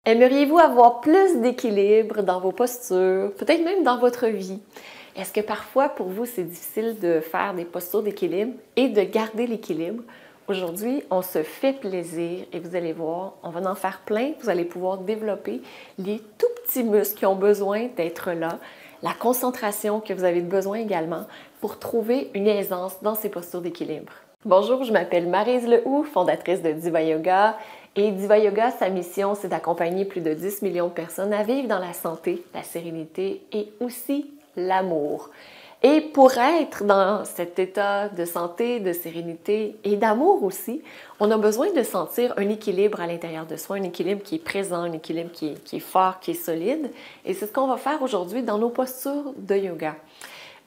Aimeriez-vous avoir plus d'équilibre dans vos postures, peut-être même dans votre vie? Est-ce que parfois pour vous c'est difficile de faire des postures d'équilibre et de garder l'équilibre? Aujourd'hui, on se fait plaisir et vous allez voir, on va en faire plein. Vous allez pouvoir développer les tout petits muscles qui ont besoin d'être là, la concentration que vous avez besoin également pour trouver une aisance dans ces postures d'équilibre. Bonjour, je m'appelle Maryse Lehoux, fondatrice de Diva Yoga. Et Diva Yoga, sa mission, c'est d'accompagner plus de 10 millions de personnes à vivre dans la santé, la sérénité et aussi l'amour. Et pour être dans cet état de santé, de sérénité et d'amour aussi, on a besoin de sentir un équilibre à l'intérieur de soi, un équilibre qui est présent, un équilibre qui est fort, qui est solide. Et c'est ce qu'on va faire aujourd'hui dans nos postures de yoga.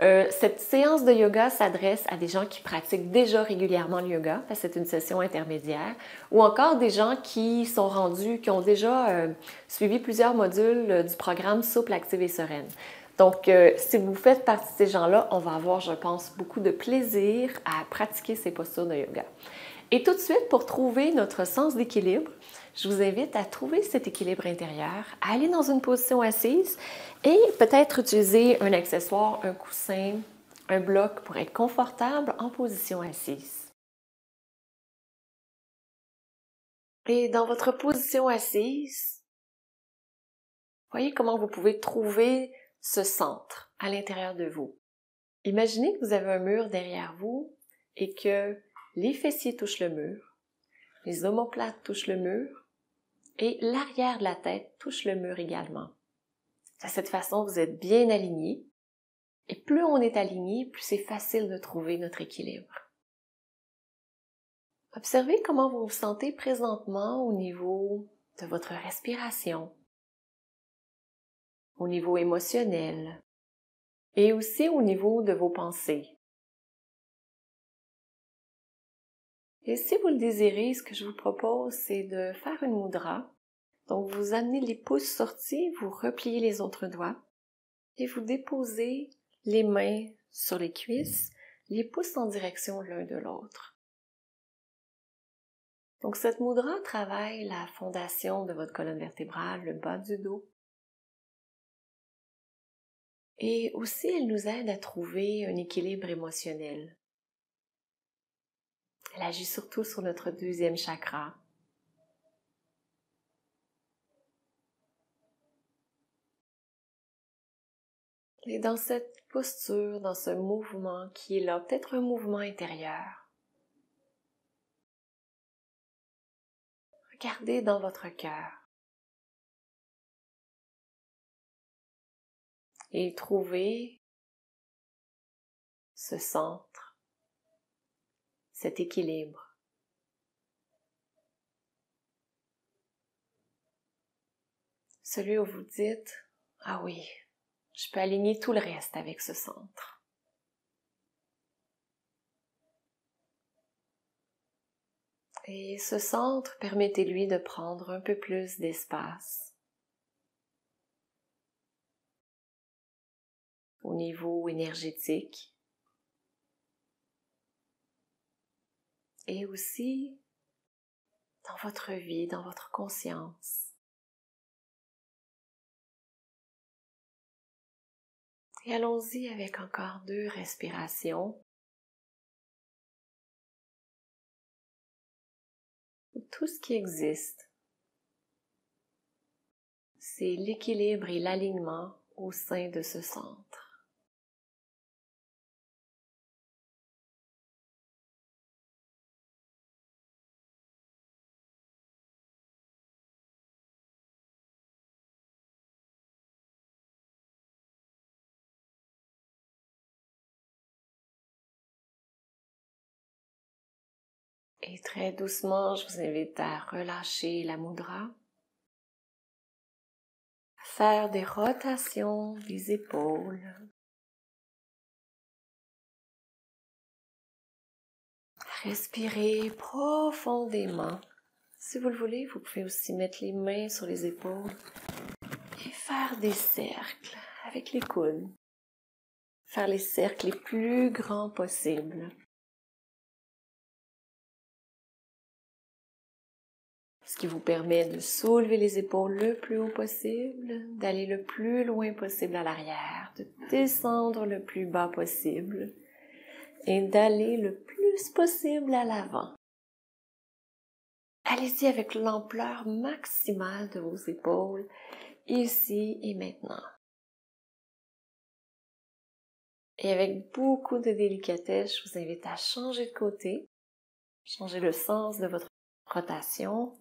Cette séance de yoga s'adresse à des gens qui pratiquent déjà régulièrement le yoga, parce que c'est une session intermédiaire, ou encore des gens qui sont rendus, qui ont déjà suivi plusieurs modules du programme Souple, Active et Sereine. Donc, si vous faites partie de ces gens-là, on va avoir, je pense, beaucoup de plaisir à pratiquer ces postures de yoga. Et tout de suite, pour trouver notre sens d'équilibre, je vous invite à trouver cet équilibre intérieur, à aller dans une position assise et peut-être utiliser un accessoire, un coussin, un bloc pour être confortable en position assise. Et dans votre position assise, voyez comment vous pouvez trouver ce centre à l'intérieur de vous. Imaginez que vous avez un mur derrière vous et que les fessiers touchent le mur, les omoplates touchent le mur et l'arrière de la tête touche le mur également. De cette façon, vous êtes bien aligné. Et plus on est aligné, plus c'est facile de trouver notre équilibre. Observez comment vous vous sentez présentement au niveau de votre respiration, au niveau émotionnel et aussi au niveau de vos pensées. Et si vous le désirez, ce que je vous propose, c'est de faire une mudra. Donc, vous amenez les pouces sortis, vous repliez les autres doigts et vous déposez les mains sur les cuisses, les pouces en direction l'un de l'autre. Donc, cette mudra travaille la fondation de votre colonne vertébrale, le bas du dos. Et aussi, elle nous aide à trouver un équilibre émotionnel. Elle agit surtout sur notre deuxième chakra. Et dans cette posture, dans ce mouvement qui est là, peut-être un mouvement intérieur, regardez dans votre cœur et trouvez ce centre, cet équilibre. Celui où vous dites, ah oui, je peux aligner tout le reste avec ce centre. Et ce centre, permettez-lui de prendre un peu plus d'espace au niveau énergétique et aussi dans votre vie, dans votre conscience. Et allons-y avec encore 2 respirations. Tout ce qui existe, c'est l'équilibre et l'alignement au sein de ce centre. Et très doucement, je vous invite à relâcher la mudra, à faire des rotations des épaules, à respirer profondément. Si vous le voulez, vous pouvez aussi mettre les mains sur les épaules Et faire des cercles avec les coudes. Faire les cercles les plus grands possibles. Ce qui vous permet de soulever les épaules le plus haut possible, d'aller le plus loin possible à l'arrière, de descendre le plus bas possible et d'aller le plus possible à l'avant. Allez-y avec l'ampleur maximale de vos épaules, ici et maintenant. Et avec beaucoup de délicatesse, je vous invite à changer de côté, changer le sens de votre rotation.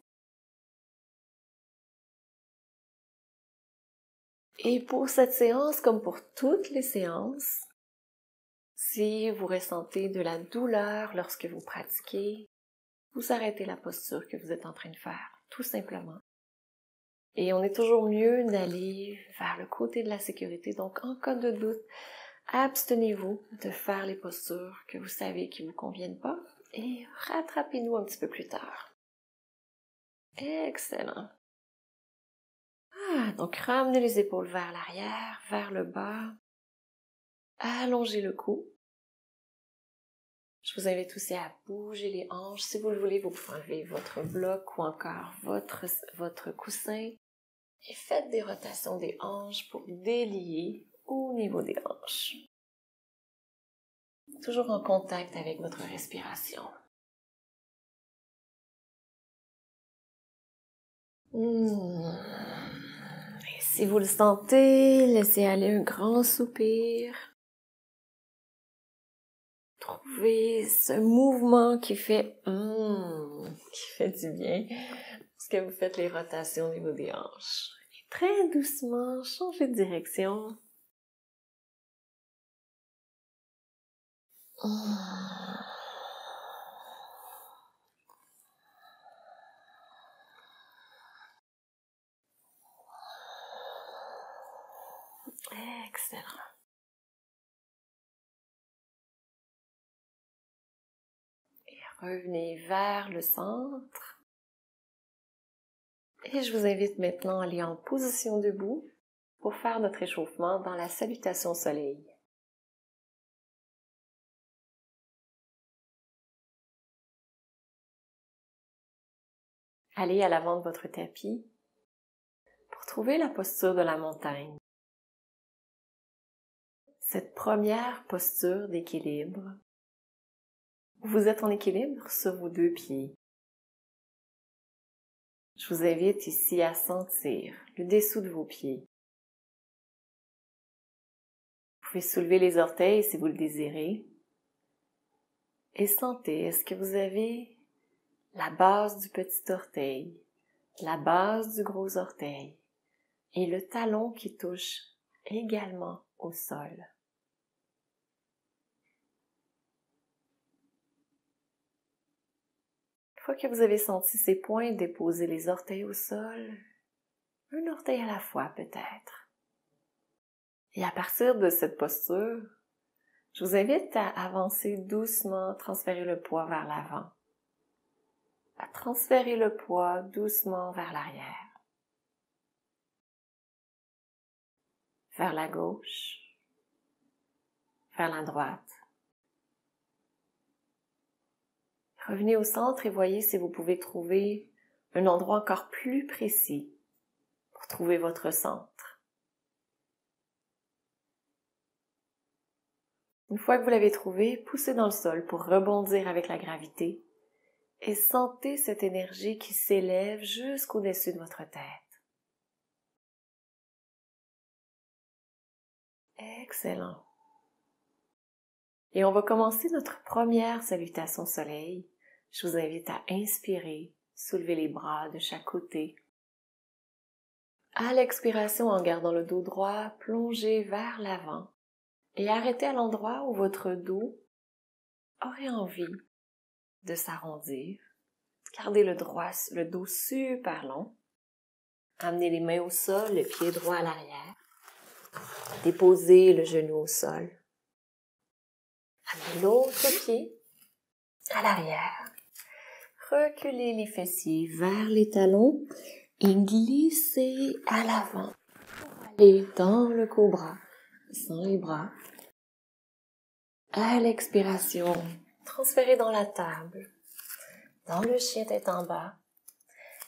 Et pour cette séance, comme pour toutes les séances, si vous ressentez de la douleur lorsque vous pratiquez, vous arrêtez la posture que vous êtes en train de faire, tout simplement. Et on est toujours mieux d'aller vers le côté de la sécurité. Donc, en cas de doute, abstenez-vous de faire les postures que vous savez qui ne vous conviennent pas et rattrapez-nous un petit peu plus tard. Excellent. Donc ramenez les épaules vers l'arrière, vers le bas. Allongez le cou. Je vous invite aussi à bouger les hanches. Si vous le voulez, vous pouvez enlever votre bloc ou encore votre coussin. Et faites des rotations des hanches pour délier au niveau des hanches. Toujours en contact avec votre respiration. Et si vous le sentez, laissez aller un grand soupir. Trouvez ce mouvement qui fait du bien lorsque vous faites les rotations au niveau des hanches. Et très doucement, changez de direction. Excellent. Et revenez vers le centre. Et je vous invite maintenant à aller en position debout pour faire notre échauffement dans la salutation au soleil. Allez à l'avant de votre tapis pour trouver la posture de la montagne. Cette première posture d'équilibre, vous êtes en équilibre sur vos deux pieds. Je vous invite ici à sentir le dessous de vos pieds. Vous pouvez soulever les orteils si vous le désirez. Et sentez, est-ce que vous avez la base du petit orteil, la base du gros orteil et le talon qui touche également au sol. Une fois que vous avez senti ces points, déposez les orteils au sol, un orteil à la fois peut-être. Et à partir de cette posture, je vous invite à avancer doucement, transférer le poids vers l'avant, à transférer le poids doucement vers l'arrière, vers la gauche, vers la droite. Revenez au centre et voyez si vous pouvez trouver un endroit encore plus précis pour trouver votre centre. Une fois que vous l'avez trouvé, poussez dans le sol pour rebondir avec la gravité et sentez cette énergie qui s'élève jusqu'au-dessus de votre tête. Excellent. Et on va commencer notre première salutation au soleil. Je vous invite à inspirer, soulever les bras de chaque côté. À l'expiration, en gardant le dos droit, plongez vers l'avant et arrêtez à l'endroit où votre dos aurait envie de s'arrondir. Gardez le dos super long. Amenez les mains au sol, le pied droit à l'arrière. Déposez le genou au sol. Amenez l'autre pied à l'arrière. Reculez les fessiers vers les talons et glissez à l'avant. Allez dans le cobra, sans les bras. À l'expiration, transférez dans la table, dans le chien tête en bas.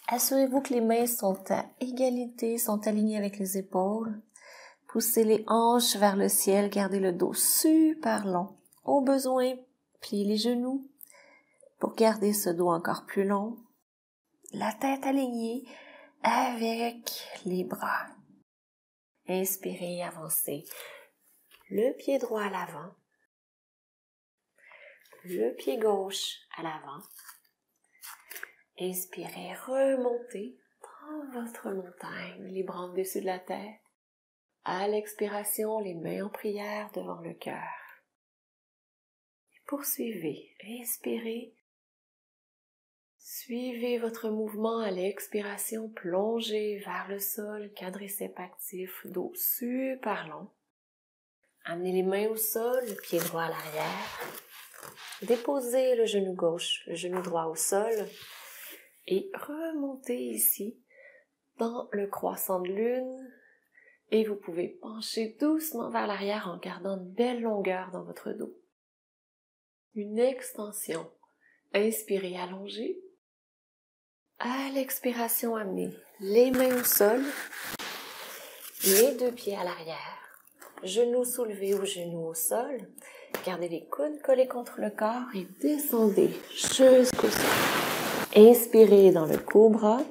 Assurez-vous que les mains sont à égalité, sont alignées avec les épaules. Poussez les hanches vers le ciel, gardez le dos super long. Au besoin, pliez les genoux pour garder ce dos encore plus long. La tête alignée avec les bras. Inspirez, avancez. Le pied droit à l'avant. Le pied gauche à l'avant. Inspirez, remontez dans votre montagne, les bras au-dessus de la tête. À l'expiration, les mains en prière devant le cœur. Poursuivez, inspirez. Suivez votre mouvement à l'expiration, plongez vers le sol, quadriceps actif, dos super long. Amenez les mains au sol, le pied droit à l'arrière. Déposez le genou gauche, le genou droit au sol. Et remontez ici dans le croissant de lune. Et vous pouvez pencher doucement vers l'arrière en gardant une belle longueur dans votre dos. Une extension. Inspirez, allongez. À l'expiration, amenez les mains au sol, les deux pieds à l'arrière, genoux soulevés ou genoux au sol. Gardez les coudes collés contre le corps et descendez jusqu'au sol. Inspirez dans le cobra.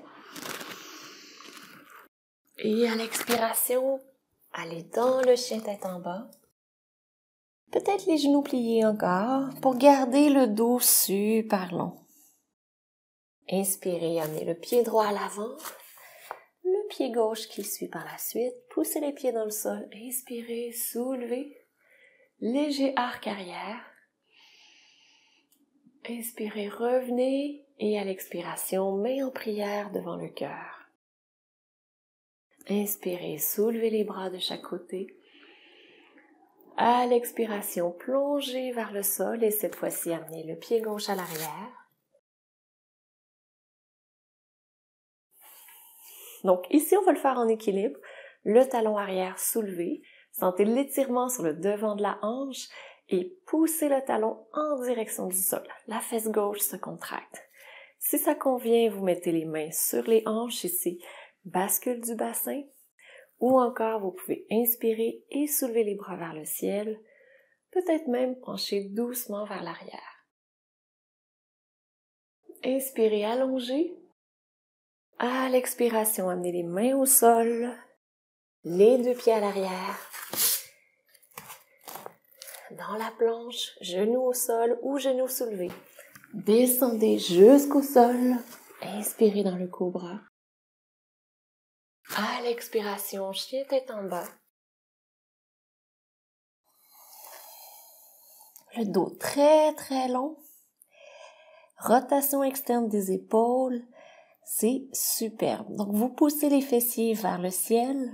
Et à l'expiration, allez dans le chien tête en bas. Peut-être les genoux pliés encore pour garder le dos super long. Inspirez, amenez le pied droit à l'avant, le pied gauche qui suit par la suite. Poussez les pieds dans le sol. Inspirez, soulevez. Léger arc arrière. Inspirez, revenez. Et à l'expiration, main en prière devant le cœur. Inspirez, soulevez les bras de chaque côté. À l'expiration, plongez vers le sol et cette fois-ci, amenez le pied gauche à l'arrière. Donc ici, on va le faire en équilibre. Le talon arrière soulevé. Sentez l'étirement sur le devant de la hanche et poussez le talon en direction du sol. La fesse gauche se contracte. Si ça convient, vous mettez les mains sur les hanches ici, bascule du bassin. Ou encore, vous pouvez inspirer et soulever les bras vers le ciel. Peut-être même pencher doucement vers l'arrière. Inspirez, allongez. À l'expiration, amenez les mains au sol, les deux pieds à l'arrière. Dans la planche, genoux au sol ou genoux soulevés. Descendez jusqu'au sol. Inspirez dans le cobra. À l'expiration, chien tête en bas. Le dos très très long. Rotation externe des épaules. C'est superbe. Donc, vous poussez les fessiers vers le ciel.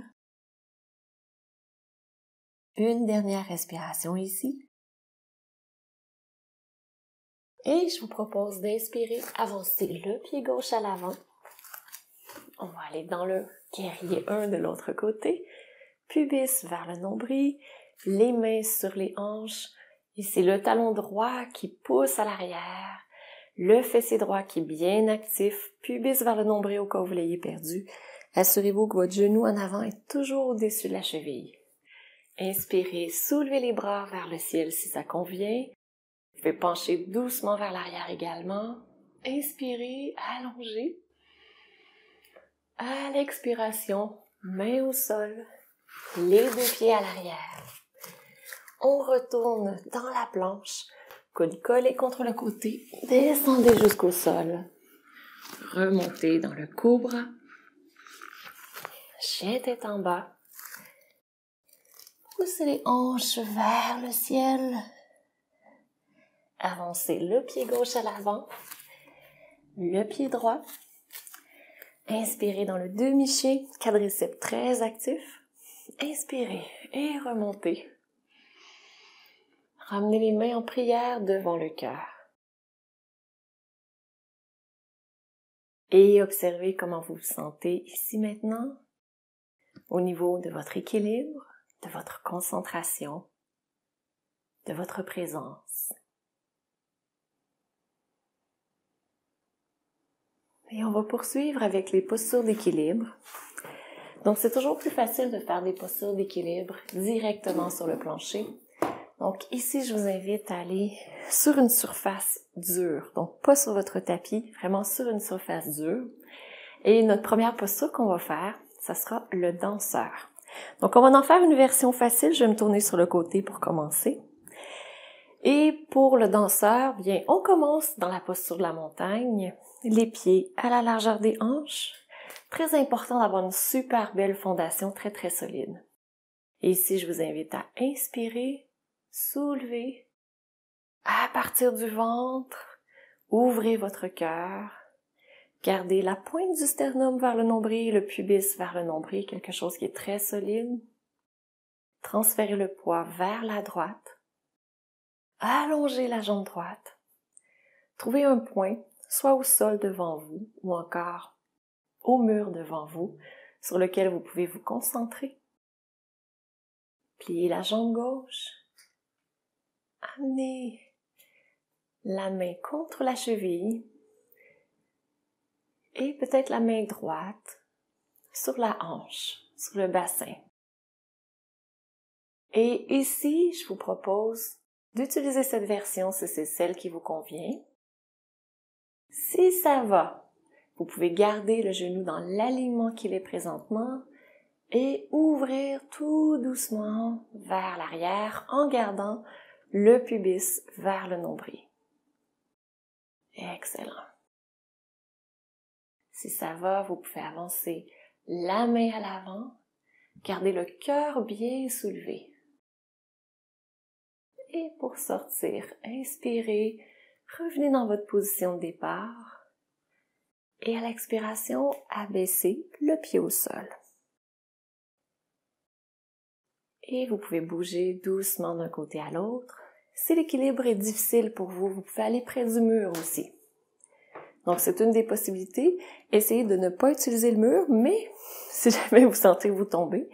Une dernière respiration ici. Et je vous propose d'inspirer, avancer le pied gauche à l'avant. On va aller dans le guerrier 1 de l'autre côté. Pubis vers le nombril, les mains sur les hanches. Ici, le talon droit qui pousse à l'arrière. Le fessier droit qui est bien actif, pubis vers le nombril au cas où vous l'ayez perdu. Assurez-vous que votre genou en avant est toujours au-dessus de la cheville. Inspirez, soulevez les bras vers le ciel si ça convient. Vous pouvez pencher doucement vers l'arrière également. Inspirez, allongez. À l'expiration, main au sol, les deux pieds à l'arrière. On retourne dans la planche. Coude collé contre le côté, descendez jusqu'au sol. Remontez dans le cobra. Chien tête en bas. Poussez les hanches vers le ciel. Avancez le pied gauche à l'avant. Le pied droit. Inspirez dans le demi-chien, quadriceps très actif. Inspirez et remontez. Ramenez les mains en prière devant le cœur. Et observez comment vous vous sentez ici maintenant. au niveau de votre équilibre, de votre concentration, de votre présence. Et on va poursuivre avec les postures d'équilibre. Donc, c'est toujours plus facile de faire des postures d'équilibre directement sur le plancher. Donc, ici, je vous invite à aller sur une surface dure. Donc, pas sur votre tapis, vraiment sur une surface dure. Et notre première posture qu'on va faire, ça sera le danseur. Donc, on va en faire une version facile. Je vais me tourner sur le côté pour commencer. Et pour le danseur, bien, on commence dans la posture de la montagne, les pieds à la largeur des hanches. Très important d'avoir une super belle fondation, très très solide. Et ici, je vous invite à inspirer, soulever, à partir du ventre, ouvrez votre cœur, gardez la pointe du sternum vers le nombril, le pubis vers le nombril, quelque chose qui est très solide. Transférez le poids vers la droite. Allongez la jambe droite. Trouvez un point, soit au sol devant vous ou encore au mur devant vous, sur lequel vous pouvez vous concentrer. Pliez la jambe gauche. Amenez la main contre la cheville et peut-être la main droite sur la hanche, sur le bassin. Et ici, je vous propose d'utiliser cette version si c'est celle qui vous convient. Si ça va, vous pouvez garder le genou dans l'alignement qu'il est présentement et ouvrir tout doucement vers l'arrière en gardant le pubis vers le nombril. Excellent. Si ça va, vous pouvez avancer la main à l'avant, garder le cœur bien soulevé. Et pour sortir, inspirez, revenez dans votre position de départ. Et à l'expiration, abaissez le pied au sol. Et vous pouvez bouger doucement d'un côté à l'autre. Si l'équilibre est difficile pour vous, vous pouvez aller près du mur aussi. Donc, c'est une des possibilités. Essayez de ne pas utiliser le mur, mais si jamais vous sentez vous tomber,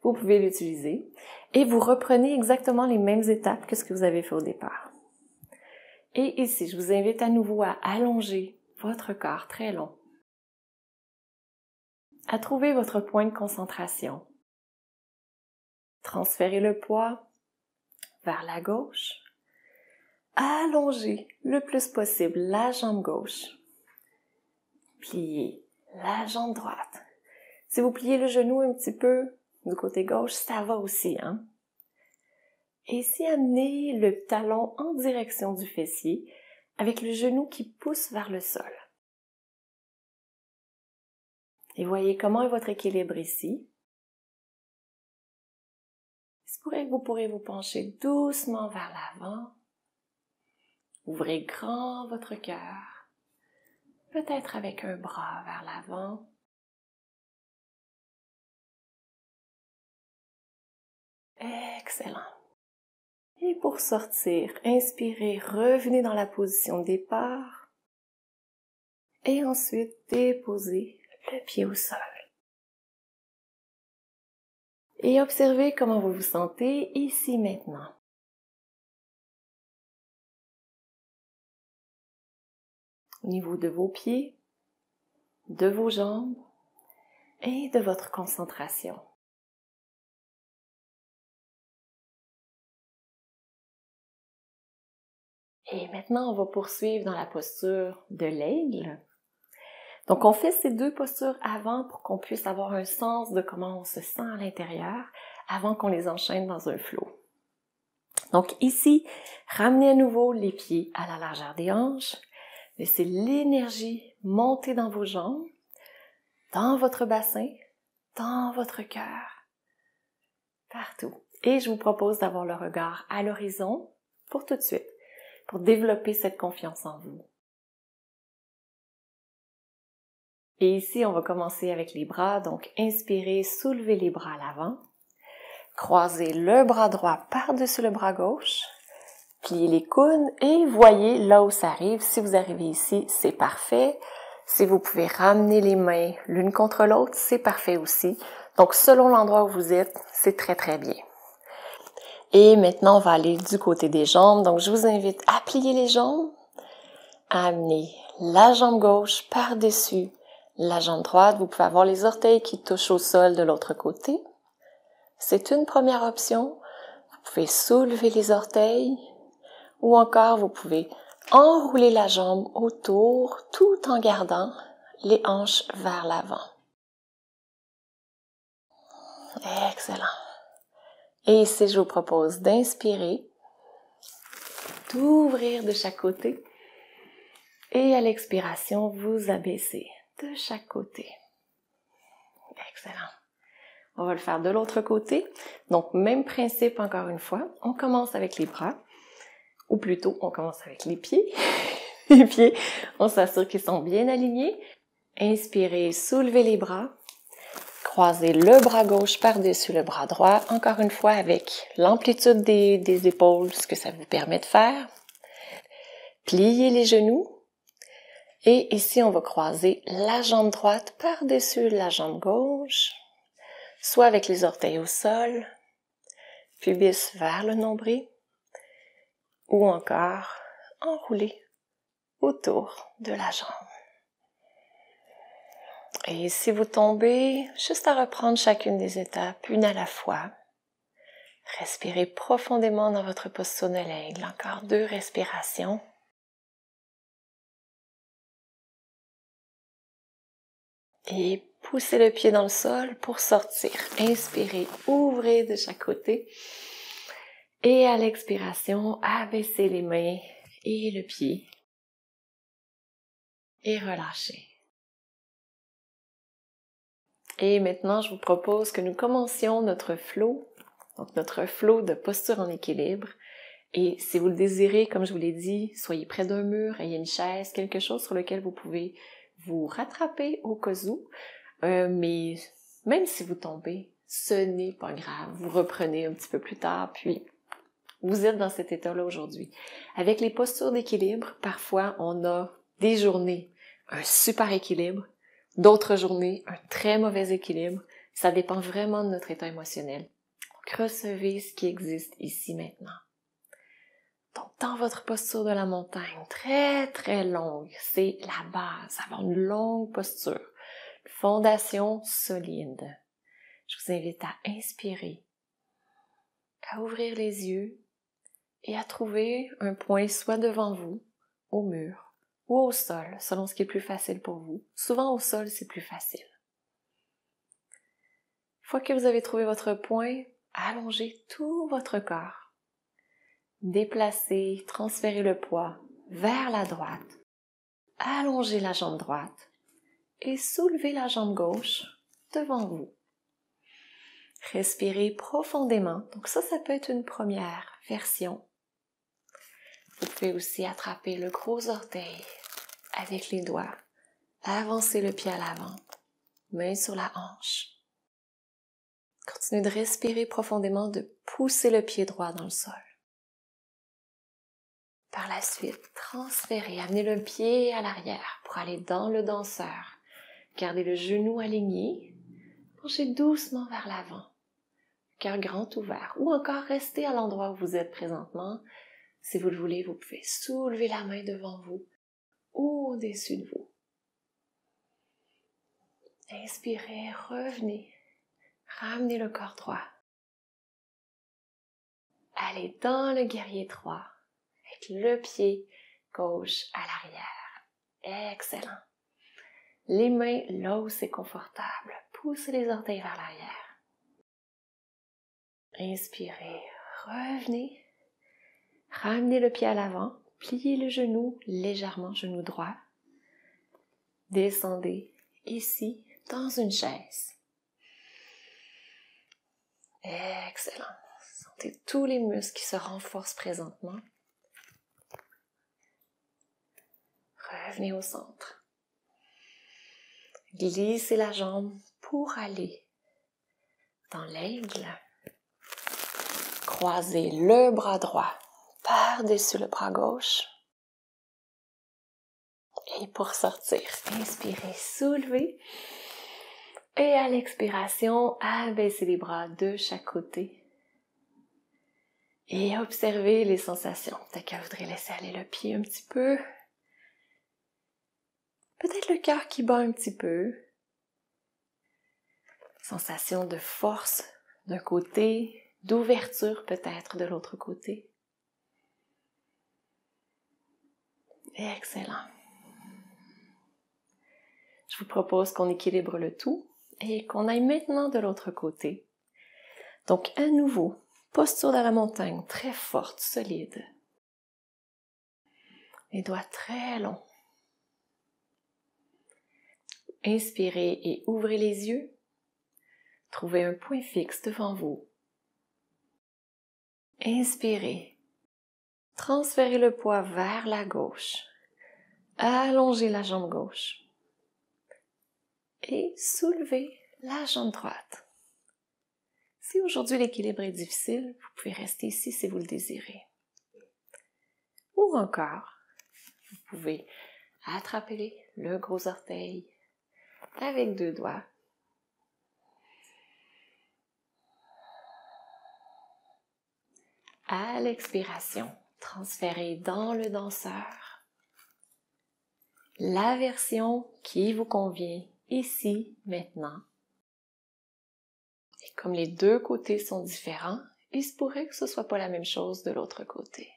vous pouvez l'utiliser. Et vous reprenez exactement les mêmes étapes que ce que vous avez fait au départ. Et ici, je vous invite à nouveau à allonger votre corps très long, à trouver votre point de concentration. Transférez le poids vers la gauche. Allongez le plus possible la jambe gauche. Pliez la jambe droite. Si vous pliez le genou un petit peu du côté gauche, ça va aussi, hein? Et ici, amenez le talon en direction du fessier avec le genou qui pousse vers le sol. Et voyez comment est votre équilibre ici. Il se pourrait que vous pourrez vous pencher doucement vers l'avant. Ouvrez grand votre cœur, peut-être avec un bras vers l'avant. Excellent. Et pour sortir, inspirez, revenez dans la position de départ. Et ensuite, déposez le pied au sol. Et observez comment vous vous sentez ici maintenant. Au niveau de vos pieds, de vos jambes et de votre concentration. Et maintenant, on va poursuivre dans la posture de l'aigle. Donc, on fait ces deux postures avant pour qu'on puisse avoir un sens de comment on se sent à l'intérieur avant qu'on les enchaîne dans un flow. Donc ici, ramenez à nouveau les pieds à la largeur des hanches. Laissez l'énergie monter dans vos jambes, dans votre bassin, dans votre cœur, partout. Et je vous propose d'avoir le regard à l'horizon pour tout de suite, pour développer cette confiance en vous. Et ici, on va commencer avec les bras. Donc, inspirez, soulevez les bras à l'avant. Croisez le bras droit par-dessus le bras gauche. Pliez les coudes et voyez là où ça arrive. Si vous arrivez ici, c'est parfait. Si vous pouvez ramener les mains l'une contre l'autre, c'est parfait aussi. Donc, selon l'endroit où vous êtes, c'est très, très bien. Et maintenant, on va aller du côté des jambes. Donc, je vous invite à plier les jambes, à amener la jambe gauche par-dessus la jambe droite. Vous pouvez avoir les orteils qui touchent au sol de l'autre côté. C'est une première option. Vous pouvez soulever les orteils ou encore vous pouvez enrouler la jambe autour tout en gardant les hanches vers l'avant. Excellent. Et ici, je vous propose d'inspirer, d'ouvrir de chaque côté et à l'expiration, vous abaissez de chaque côté. Excellent. On va le faire de l'autre côté. Donc, même principe encore une fois. On commence avec les bras, ou plutôt, on commence avec les pieds. Les pieds, on s'assure qu'ils sont bien alignés. Inspirez, soulevez les bras. Croisez le bras gauche par-dessus le bras droit, encore une fois avec l'amplitude des épaules, ce que ça vous permet de faire. Pliez les genoux. Et ici, on va croiser la jambe droite par-dessus la jambe gauche, soit avec les orteils au sol, pubis vers le nombril, ou encore enroulé autour de la jambe. Et si vous tombez, juste à reprendre chacune des étapes, une à la fois. Respirez profondément dans votre posture de l'aigle. Encore 2 respirations. Et poussez le pied dans le sol pour sortir. Inspirez, ouvrez de chaque côté. Et à l'expiration, abaissez les mains et le pied. Et relâchez. Et maintenant, je vous propose que nous commencions notre flow, donc notre flow de posture en équilibre. Et si vous le désirez, comme je vous l'ai dit, soyez près d'un mur, ayez une chaise, quelque chose sur lequel vous pouvez vous rattraper au cas où. Mais même si vous tombez, ce n'est pas grave. Vous reprenez un petit peu plus tard, puis vous êtes dans cet état-là aujourd'hui. Avec les postures d'équilibre, parfois on a des journées, un super équilibre, d'autres journées, un très mauvais équilibre. Ça dépend vraiment de notre état émotionnel. Donc, recevez ce qui existe ici maintenant. Donc, dans votre posture de la montagne, très très longue, c'est la base, avoir une longue posture, une fondation solide. Je vous invite à inspirer, à ouvrir les yeux et à trouver un point soit devant vous, au mur, ou au sol, selon ce qui est plus facile pour vous. Souvent au sol, c'est plus facile. Une fois que vous avez trouvé votre point, allongez tout votre corps. Déplacez, transférez le poids vers la droite. Allongez la jambe droite et soulevez la jambe gauche devant vous. Respirez profondément. Donc ça peut être une première version. Vous pouvez aussi attraper le gros orteil avec les doigts. Avancez le pied à l'avant, main sur la hanche. Continuez de respirer profondément, de pousser le pied droit dans le sol. Par la suite, transférez, amenez le pied à l'arrière pour aller dans le danseur. Gardez le genou aligné, penchez doucement vers l'avant, cœur grand ouvert, ou encore restez à l'endroit où vous êtes présentement. Si vous le voulez, vous pouvez soulever la main devant vous ou au-dessus de vous. Inspirez, revenez, ramenez le corps droit. Allez dans le guerrier droit. Avec le pied gauche à l'arrière. Excellent. Les mains là où c'est confortable. Poussez les orteils vers l'arrière. Inspirez, revenez. Ramenez le pied à l'avant. Pliez le genou légèrement, genou droit. Descendez ici dans une chaise. Excellent. Sentez tous les muscles qui se renforcent présentement. Revenez au centre. Glissez la jambe pour aller dans l'aigle. Croisez le bras droit par-dessus le bras gauche. Et pour sortir, inspirez, soulevez. Et à l'expiration, abaissez les bras de chaque côté. Et observez les sensations. Peut-être que vous voudrez laisser aller le pied un petit peu. Peut-être le cœur qui bat un petit peu. Sensation de force d'un côté, d'ouverture peut-être de l'autre côté. Excellent. Je vous propose qu'on équilibre le tout et qu'on aille maintenant de l'autre côté. Donc à nouveau, posture de la montagne très forte, solide. Les doigts très longs. Inspirez et ouvrez les yeux. Trouvez un point fixe devant vous. Inspirez. Transférez le poids vers la gauche. Allongez la jambe gauche. Et soulevez la jambe droite. Si aujourd'hui l'équilibre est difficile, vous pouvez rester ici si vous le désirez. Ou encore, vous pouvez attraper le gros orteil avec 2 doigts. À l'expiration, transférez dans le danseur la version qui vous convient ici, maintenant. Et comme les 2 côtés sont différents, il se pourrait que ce ne soit pas la même chose de l'autre côté.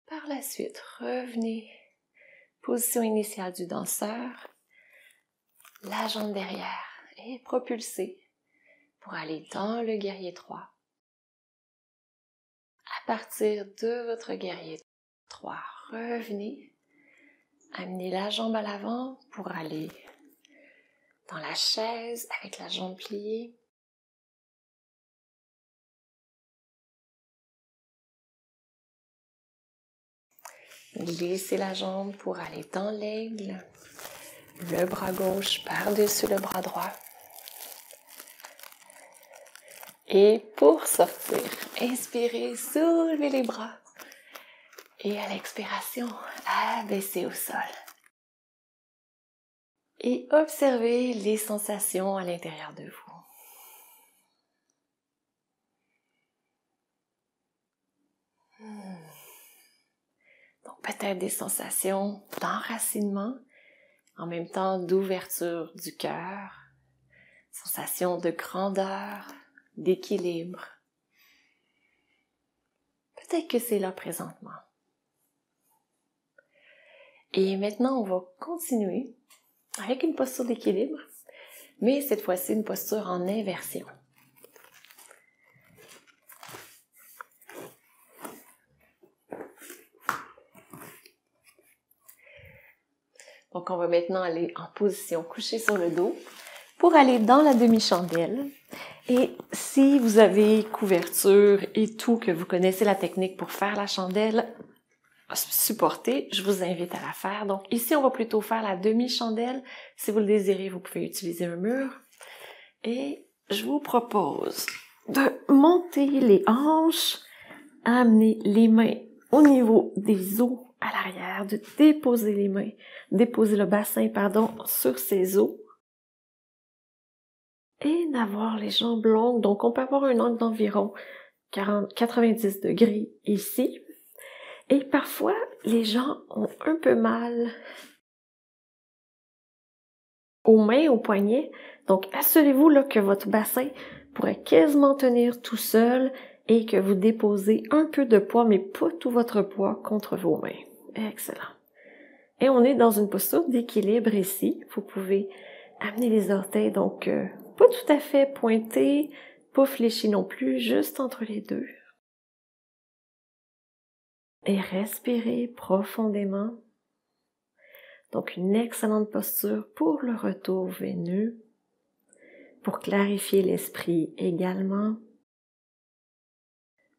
Par la suite, revenez, position initiale du danseur, la jambe derrière et propulsez pour aller dans le guerrier 3. À partir de votre guerrier 3, revenez, amenez la jambe à l'avant pour aller dans la chaise avec la jambe pliée. Glissez la jambe pour aller dans l'aigle, le bras gauche par-dessus le bras droit. Et pour sortir, inspirez, soulevez les bras. Et à l'expiration, abaissez au sol. Et observez les sensations à l'intérieur de vous. Donc peut-être des sensations d'enracinement, en même temps d'ouverture du cœur, sensations de grandeur, d'équilibre. Peut-être que c'est là présentement. Et maintenant, on va continuer avec une posture d'équilibre, mais cette fois-ci une posture en inversion. Donc, on va maintenant aller en position couchée sur le dos pour aller dans la demi-chandelle. Et si vous avez couverture et tout, que vous connaissez la technique pour faire la chandelle supportée, je vous invite à la faire. Donc ici, on va plutôt faire la demi-chandelle. Si vous le désirez, vous pouvez utiliser un mur. Et je vous propose de monter les hanches, amener les mains au niveau des os à l'arrière, de déposer les mains, déposer le bassin, sur ces os. Et d'avoir les jambes longues, donc on peut avoir un angle d'environ 90 degrés ici. Et parfois, les gens ont un peu mal aux mains, aux poignets. Donc, assurez-vous là, que votre bassin pourrait quasiment tenir tout seul et que vous déposez un peu de poids, mais pas tout votre poids contre vos mains. Excellent. Et on est dans une posture d'équilibre ici. Vous pouvez amener les orteils, donc pas tout à fait pointés, pas fléchis non plus, juste entre les deux. Et respirez profondément. Donc une excellente posture pour le retour veineux, pour clarifier l'esprit également,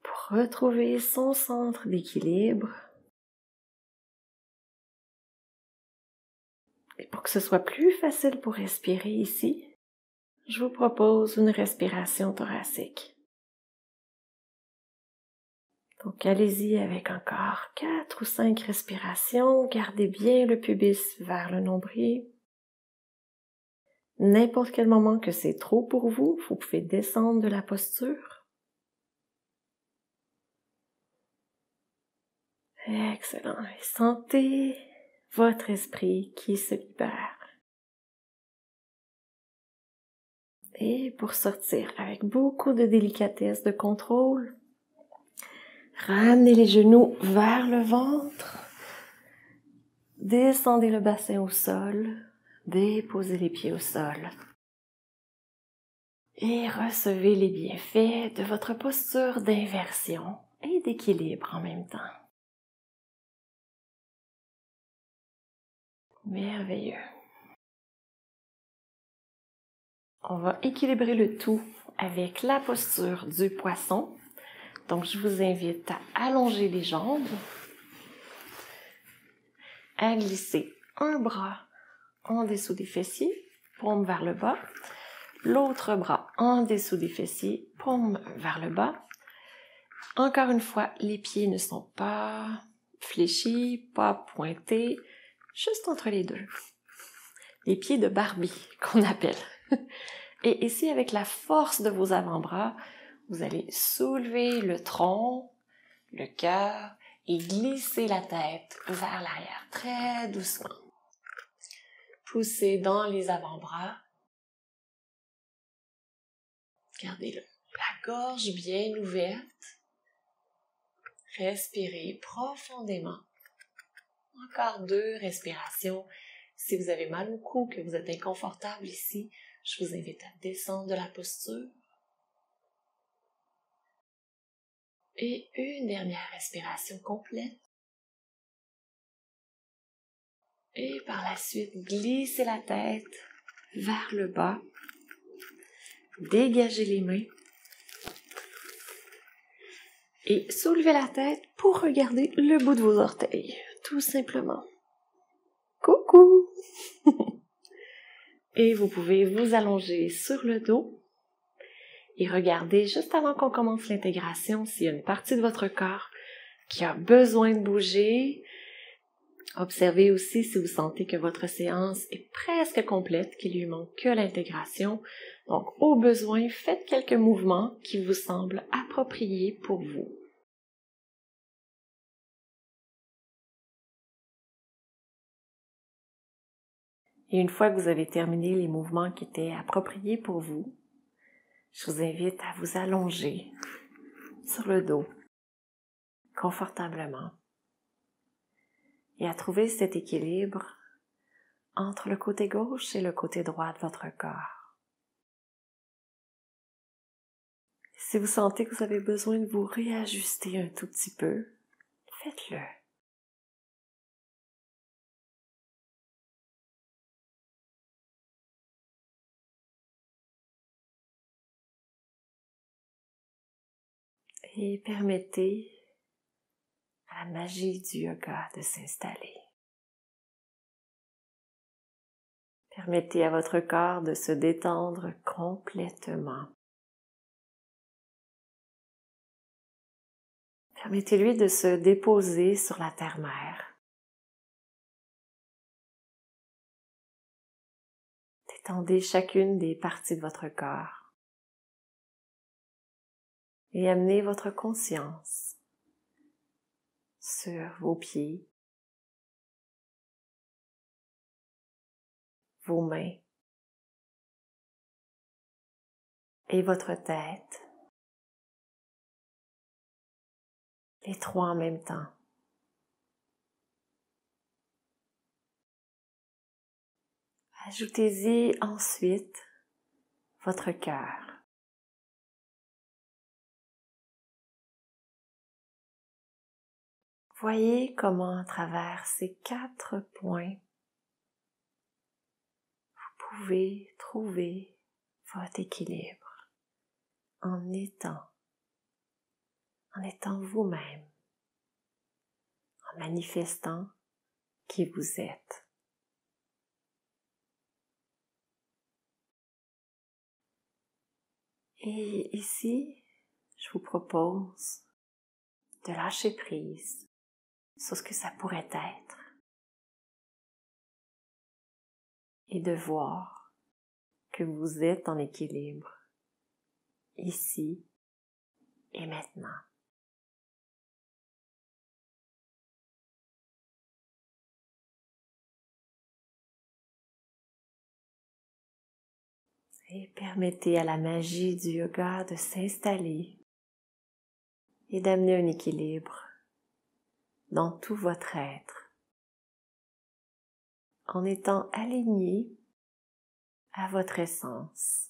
pour retrouver son centre d'équilibre. Et pour que ce soit plus facile pour respirer ici, je vous propose une respiration thoracique. Donc, allez-y avec encore 4 ou 5 respirations. Gardez bien le pubis vers le nombril. N'importe quel moment que c'est trop pour vous, vous pouvez descendre de la posture. Excellent. Et sentez votre esprit qui se libère. Et pour sortir avec beaucoup de délicatesse, de contrôle, ramenez les genoux vers le ventre. Descendez le bassin au sol. Déposez les pieds au sol. Et recevez les bienfaits de votre posture d'inversion et d'équilibre en même temps. Merveilleux. On va équilibrer le tout avec la posture du poisson. Donc, je vous invite à allonger les jambes, à glisser un bras en dessous des fessiers, paume vers le bas, l'autre bras en dessous des fessiers, paume vers le bas. Encore une fois, les pieds ne sont pas fléchis, pas pointés, juste entre les deux. Les pieds de Barbie, qu'on appelle. Et ici, avec la force de vos avant-bras, vous allez soulever le tronc, le cœur et glisser la tête vers l'arrière, très doucement. Poussez dans les avant-bras. Gardez-le. La gorge bien ouverte. Respirez profondément. Encore 2 respirations. Si vous avez mal au cou, que vous êtes inconfortable ici, je vous invite à descendre de la posture. Et une dernière respiration complète. Et par la suite, glissez la tête vers le bas. Dégagez les mains. Et soulevez la tête pour regarder le bout de vos orteils. Tout simplement. Coucou! Et vous pouvez vous allonger sur le dos et regarder juste avant qu'on commence l'intégration s'il y a une partie de votre corps qui a besoin de bouger. Observez aussi si vous sentez que votre séance est presque complète, qu'il lui manque que l'intégration. Donc, au besoin, faites quelques mouvements qui vous semblent appropriés pour vous. Et une fois que vous avez terminé les mouvements qui étaient appropriés pour vous, je vous invite à vous allonger sur le dos, confortablement, et à trouver cet équilibre entre le côté gauche et le côté droit de votre corps. Si vous sentez que vous avez besoin de vous réajuster un tout petit peu, faites-le. Et permettez à la magie du yoga de s'installer. Permettez à votre corps de se détendre complètement. Permettez-lui de se déposer sur la terre-mère. Détendez chacune des parties de votre corps et amenez votre conscience sur vos pieds, vos mains et votre tête, les 3 en même temps. Ajoutez-y ensuite votre cœur. Voyez comment à travers ces 4 points, vous pouvez trouver votre équilibre en étant vous-même, en manifestant qui vous êtes. Et ici, je vous propose de lâcher prise sur ce que ça pourrait être et de voir que vous êtes en équilibre ici et maintenant. Et permettez à la magie du yoga de s'installer et d'amener un équilibre dans tout votre être, en étant aligné à votre essence.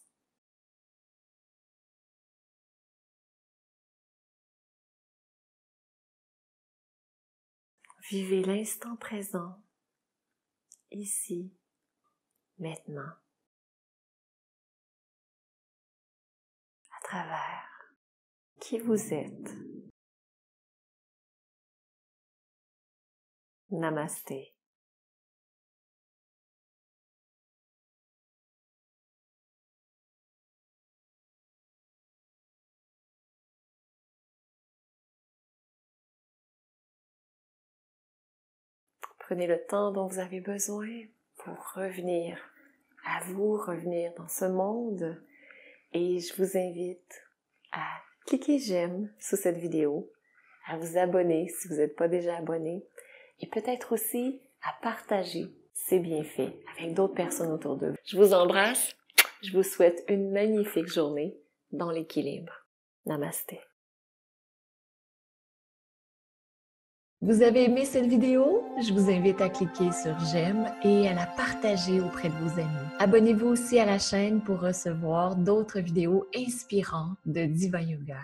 Vivez l'instant présent, ici, maintenant, à travers qui vous êtes. Namasté. Prenez le temps dont vous avez besoin pour revenir à vous, revenir dans ce monde. Et je vous invite à cliquer j'aime sous cette vidéo, à vous abonner si vous n'êtes pas déjà abonné, et peut-être aussi à partager ces bienfaits avec d'autres personnes autour de vous. Je vous embrasse, je vous souhaite une magnifique journée dans l'équilibre. Namasté. Vous avez aimé cette vidéo? Je vous invite à cliquer sur j'aime et à la partager auprès de vos amis. Abonnez-vous aussi à la chaîne pour recevoir d'autres vidéos inspirantes de Diva Yoga.